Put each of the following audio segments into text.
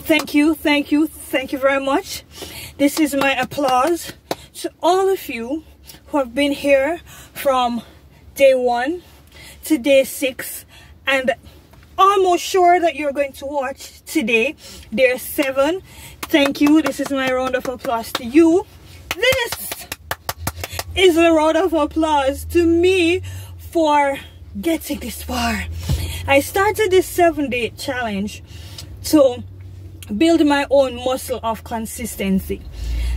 Thank you very much. This is my applause to all of you who have been here from day 1 to day 6, and almost sure that you're going to watch today, day 7. Thank you. This is my round of applause to you. This is a round of applause to me for getting this far. I started this 7-day challenge to build my own muscle of consistency.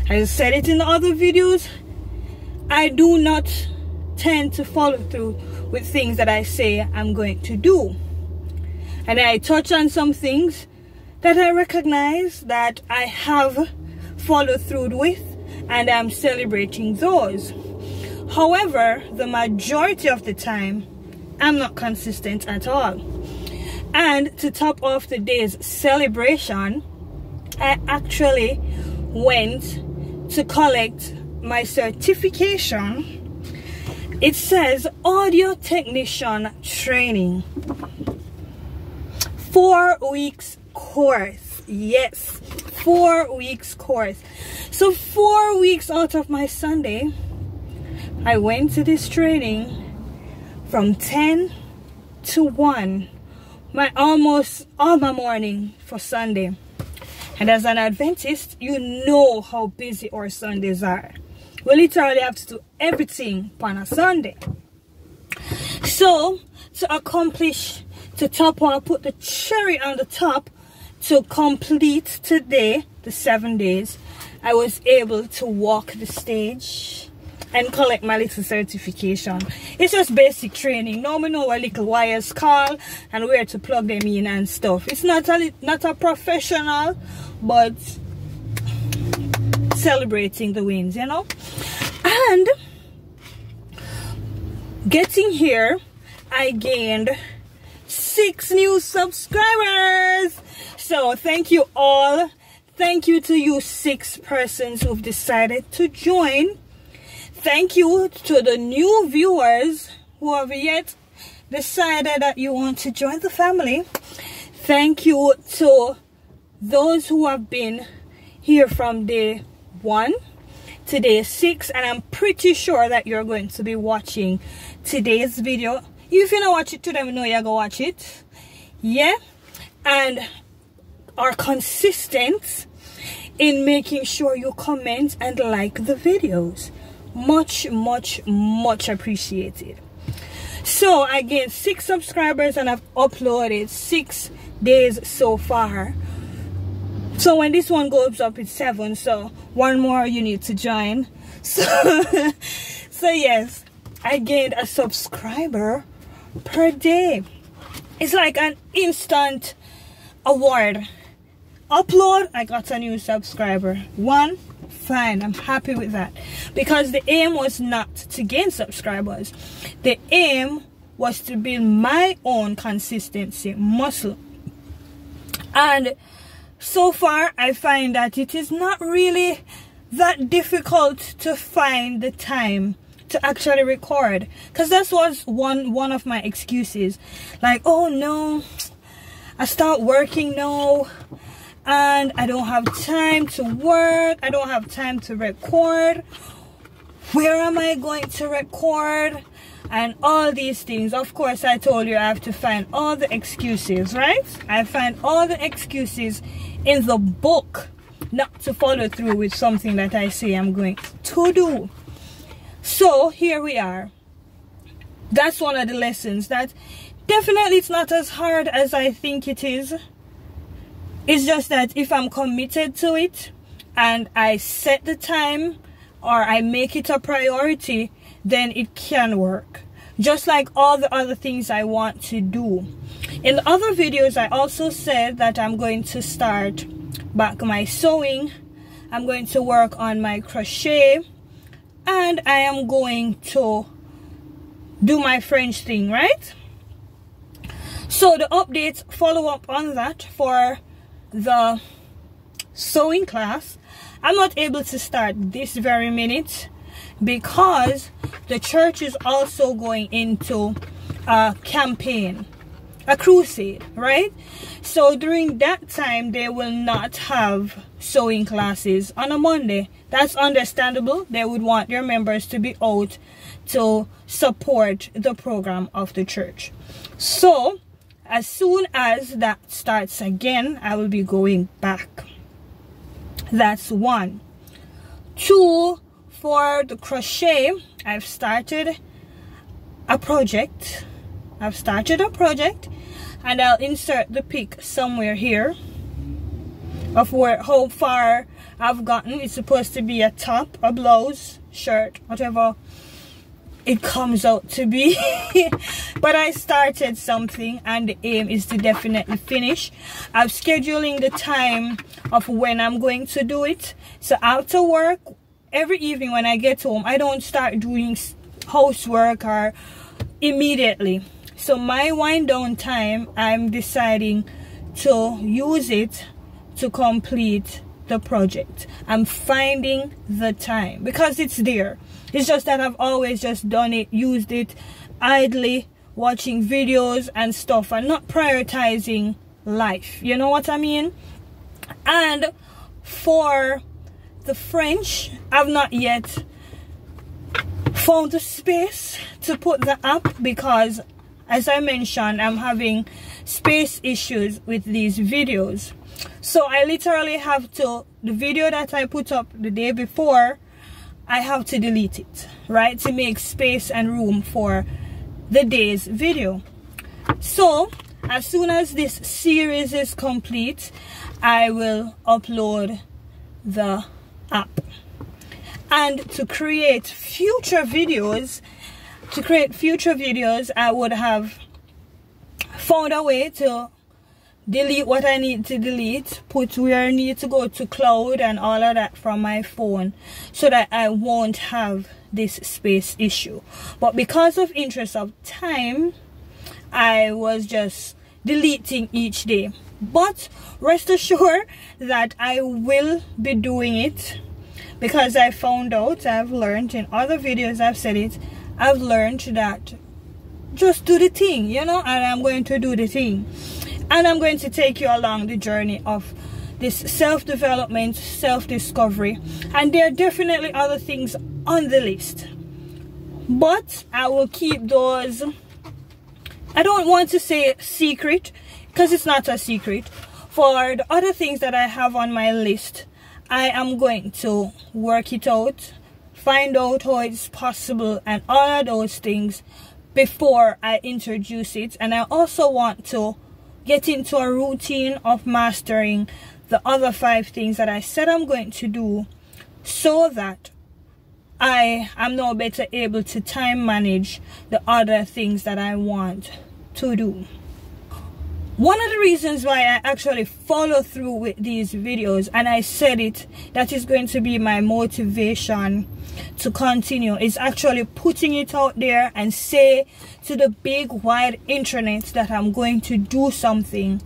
I said it in the other videos, I do not tend to follow through with things that I say I'm going to do. And I touch on some things that I recognize that I have followed through with, and I'm celebrating those. However, the majority of the time, I'm not consistent at all. And to top off the day's celebration, I actually went to collect my certification. It says audio technician training, 4 weeks course. Yes, 4 weeks course. So 4 weeks out of my Sunday, I went to this training from 10 to 1, almost all my morning for Sunday. And as an Adventist, you know how busy our Sundays are. We literally have to do everything on a Sunday. So to accomplish, to top off, put the cherry on the top, to complete today the 7 days, I was able to walk the stage and collect my little certification. It's just basic training. Now we know what little wires call and where to plug them in and stuff. It's not a professional, but celebrating the wins, you know. And getting here, I gained 6 new subscribers. So thank you all. Thank you to you 6 persons who've decided to join. Thank you to the new viewers who have yet decided that you want to join the family. Thank you to those who have been here from day 1 to day 6, and I'm pretty sure that you're going to be watching today's video. If you don't watch it today, we know you're gonna watch it. Yeah, and are consistent in making sure you comment and like the videos. Much appreciated. So I gained 6 subscribers and I've uploaded 6 days so far. So when this one goes up, it's 7. So 1 more you need to join. So yes, I gained a subscriber per day. It's like an instant award. Upload, I got a new subscriber. 1, fine, I'm happy with that, because the aim was not to gain subscribers. The aim was to build my own consistency muscle. And so far I find that it is not really that difficult to find the time to actually record, because that was one of my excuses, like, oh no, I start working now and I don't have time to work, I don't have time to record, where am I going to record, and all these things. Of course, I told you I have to find all the excuses, right? I find all the excuses in the book not to follow through with something that I say I'm going to do. So here we are. That's one of the lessons, that definitely it's not as hard as I think it is. It's just that if I'm committed to it and I set the time or I make it a priority, then it can work. Just like all the other things I want to do. In the other videos, I also said that I'm going to start back my sewing. I'm going to work on my crochet. And I am going to do my French thing, right? So the updates follow up on that for the sewing class. I'm not able to start this very minute because the church is also going into a campaign, a crusade, right? So during that time they will not have sewing classes on a Monday. That's understandable. They would want their members to be out to support the program of the church. So as soon as that starts again, I will be going back. That's 1. 2, for the crochet, I've started a project, and I'll insert the pic somewhere here of how far I've gotten. It's supposed to be a top, a blouse, shirt, whatever it comes out to be. But I started something, and the aim is to definitely finish. I'm scheduling the time of when I'm going to do it. So after work, every evening when I get home, I don't start doing housework or immediately. So my wind down time, I'm deciding to use it to complete the project. I'm finding the time because it's there. It's just that I've always just done it, used it idly, watching videos and stuff, and not prioritizing life. You know what I mean? And for the French, I've not yet found the space to put the app because, as I mentioned, I'm having space issues with these videos. So I literally have to, the video that I put up the day before, I have to delete it, right, to make space and room for the day's video. So as soon as this series is complete, I will upload the app. And to create future videos, I would have found a way to delete what I need to delete, put where I need to go to cloud and all of that from my phone, so that I won't have this space issue. But because of interest of time, I was just deleting each day. But rest assured that I will be doing it, because I found out, I've learned in other videos, I've said it, I've learned that just do the thing, you know, and I'm going to do the thing. And I'm going to take you along the journey of this self-development, self-discovery. And there are definitely other things on the list, but I will keep those, I don't want to say secret, because it's not a secret. For the other things that I have on my list, I am going to work it out, find out how it's possible and all of those things before I introduce it. And I also want to get into a routine of mastering the other 5 things that I said I'm going to do, so that I am now better able to time manage the other things that I want to do. One of the reasons why I actually follow through with these videos, and I said it, that is going to be my motivation to continue, is actually putting it out there and say to the big wide internet that I'm going to do something.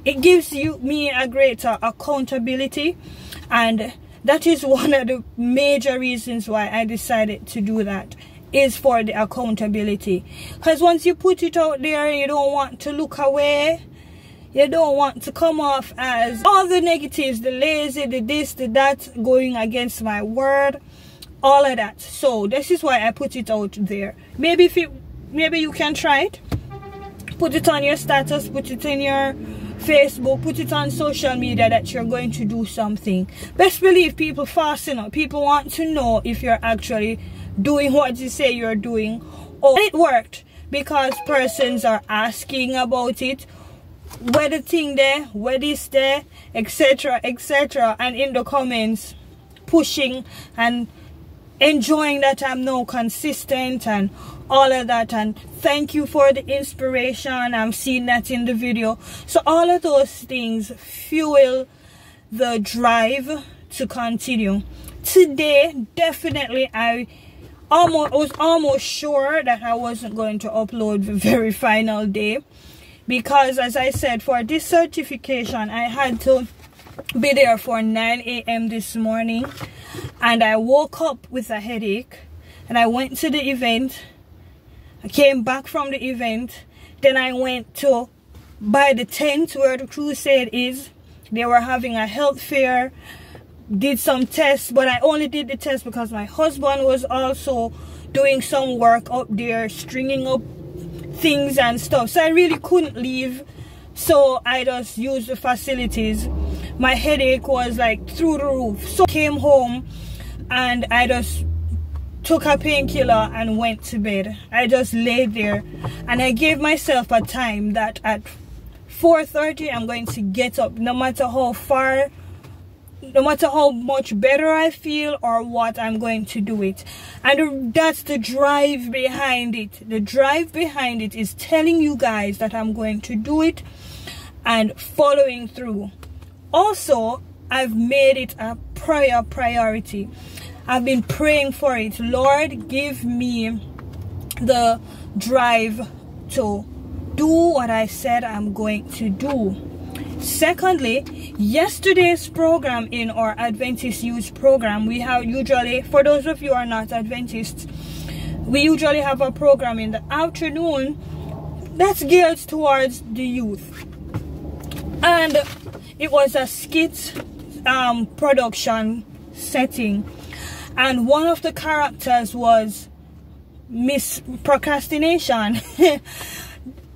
It gives me a greater accountability, and that is one of the major reasons why I decided to do that, is for the accountability. Because once you put it out there, you don't want to look away. You don't want to come off as all the negatives, the lazy, the this, the that, going against my word, all of that. So this is why I put it out there. Maybe you can try it. Put it on your status, put it in your Facebook, put it on social media that you're going to do something. Best believe people fasten up. People want to know if you're actually doing what you say you're doing. Oh, it worked, because persons are asking about it, where the thing there, where this there, etc, etc, and in the comments pushing and enjoying that I'm now consistent and all of that. And thank you for the inspiration, I'm seeing that in the video. So all of those things fuel the drive to continue. Today, definitely, I was almost sure that I wasn't going to upload the very final day, because as I said, for this certification I had to be there for 9 a.m. this morning, and I woke up with a headache, and I went to the event. I came back from the event, then I went to by the tent where the crusade is. They were having a health fair, did some tests, but I only did the test because my husband was also doing some work up there, stringing up things and stuff, so I really couldn't leave, so I just used the facilities. My headache was like through the roof, so I came home and I just took a painkiller and went to bed. I just laid there and I gave myself a time that at 4:30 I'm going to get up, no matter how far, no matter how much better I feel or what, I'm going to do it. And that's the drive behind it. The drive behind it is telling you guys that I'm going to do it and following through. Also, I've made it a prayer priority. I've been praying for it. Lord, give me the drive to do what I said I'm going to do. Secondly, yesterday's program in our Adventist Youth program, we have usually, for those of you who are not Adventists, we usually have a program in the afternoon that's geared towards the youth. And it was a skit production setting. And one of the characters was Miss Procrastination.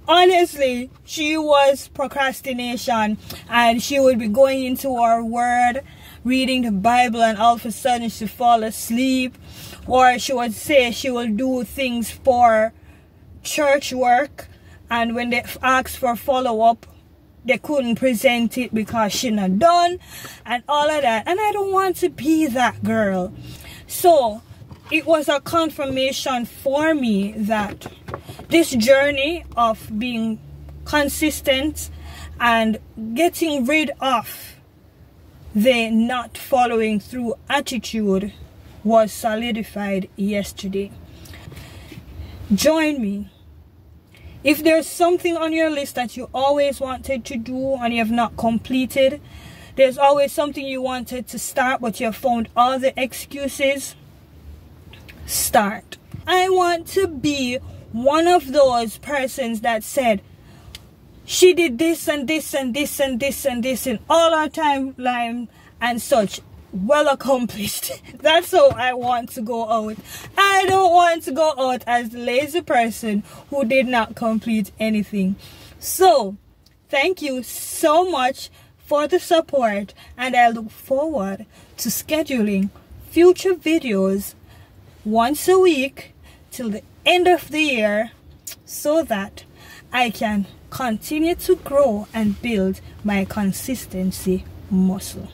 Honestly, she was procrastination, and she would be going into her word, reading the Bible, and all of a sudden she'd fall asleep. Or she would say she will do things for church work, and when they asked for follow-up, they couldn't present it because she not done, and all of that. And I don't want to be that girl. So it was a confirmation for me that this journey of being consistent and getting rid of the not following through attitude was solidified yesterday. Join me. If there's something on your list that you always wanted to do and you have not completed, there's always something you wanted to start but you have found all the excuses, start. I want to be one of those persons that said, she did this and this and this and this and this in all our timeline and such. Well accomplished. That's how I want to go out. I don't want to go out as the lazy person who did not complete anything. So, thank you so much for the support, and I look forward to scheduling future videos once a week till the end of the year so that I can continue to grow and build my consistency muscle.